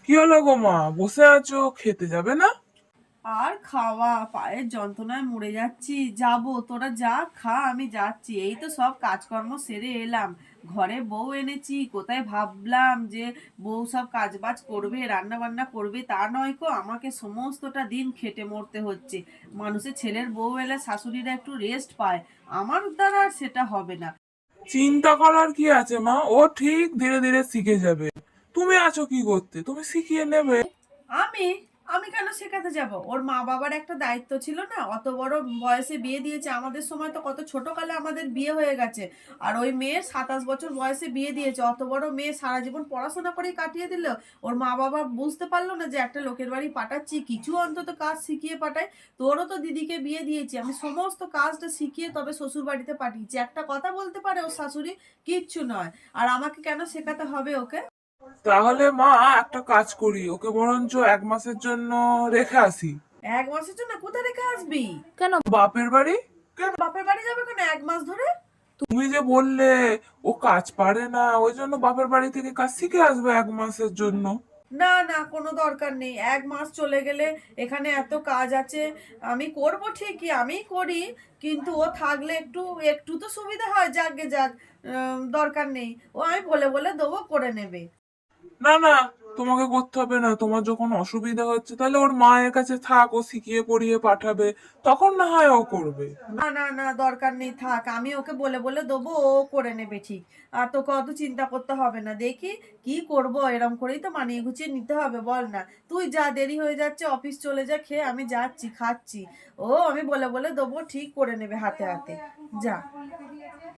কি হলো গো মা, বসে আছো, খেতে যাবে না? আর খাওয়া, পায়ের যন্ত্রণায় মরে যাচ্ছি। যাবো, তোরা যা, খা, আমি যাচ্ছি। এই তো সব কাজকর্ম সেরে এলাম। ঘরে বউ এনেছি, কোথায় ভাবলাম যে বউ সব কাজ বাজ করবে, রান্না বান্না করবে, তা নয় কো, আমাকে সমস্তটা দিন খেটে মরতে হচ্ছে। মানুষের ছেলের বউ এলে শাশুড়িরা একটু রেস্ট পায়, আমার দ্বারা আর সেটা হবে না। চিন্তা করার কি আছে মা, ও ঠিক ধীরে ধীরে শিখে যাবে। তুমি আছো কি করতে, তুমি শিখিয়ে নেবে। আমি আমি কেন শেখাতে যাব? ওর মা বাবার একটা দায়িত্ব ছিল না? অত বড় বয়সে বিয়ে দিয়েছে, আমাদের সময় তো কত ছোটকালে আমাদের বিয়ে হয়ে গেছে। আর ওই মেয়ের 27 বছর বয়সে বিয়ে দিয়েছে, অত বড় মেয়ে সারা জীবন পড়াশোনা করেই কাটিয়ে দিল। ওর মা বাবা বুঝতে পারলো না যে একটা লোকের বাড়ি পাঠাচ্ছি, কিছু অন্তত কাজ শিখিয়ে পাঠায়। তোরও তো দিদিকে বিয়ে দিয়েছি, আমি সমস্ত কাজটা শিখিয়ে তবে শ্বশুর বাড়িতে পাঠিয়েছি। একটা কথা বলতে পারে ওর শাশুড়ি? কিচ্ছু নয়। আর আমাকে কেন শেখাতে হবে ওকে? তাহলে মা, একটা কাজ করি, ওকে বরঞ্চ 1 মাসের জন্য রেখে আসি। 1 মাসের জন্য কোথায় রেখে আসবি? বাপের বাড়ি। কেন বাপের বাড়ি যাবে কেন 1 মাস ধরে? তুমি যে বললে ও কাজ পারে না, ওই জন্য বাপের বাড়ি থেকে কাজ শিখে আসবে 1 মাসের জন্য। না না, কোনো দরকার নেই। 1 মাস চলে গেলে এখানে এত কাজ আছে, আমি করব ঠিকই, আমিই করি। কিন্তু ও থাকলে একটু একটু তো সুবিধা হয়। যাকগে যাক, দরকার নেই। ও আমি বলে বলে দেবো, করে নেবে। না না, তোমাকে করতে হবে না। তোমার যখন অসুবিধা হচ্ছে, তাহলে ওর মায়ের কাছে থাক, ও শিখিয়ে পড়িয়ে পাঠাবে, তখন না হয় ও করবে। না না না, দরকার নেই, থাক। আমি ওকে বলে বলে দেবো, ও করে নেবে ঠিক। আর তোকে অত চিন্তা করতে হবে না। দেখি কি করব, এরম করেই তো মানিয়ে গুছিয়ে নিতে হবে, বল না? তুই যা, দেরি হয়ে যাচ্ছে, অফিস চলে যা, খেয়ে আমি যাচ্ছি, খাচ্ছি। ও আমি বলে বলে দেবো, ঠিক করে নেবে হাতে হাতে। যা।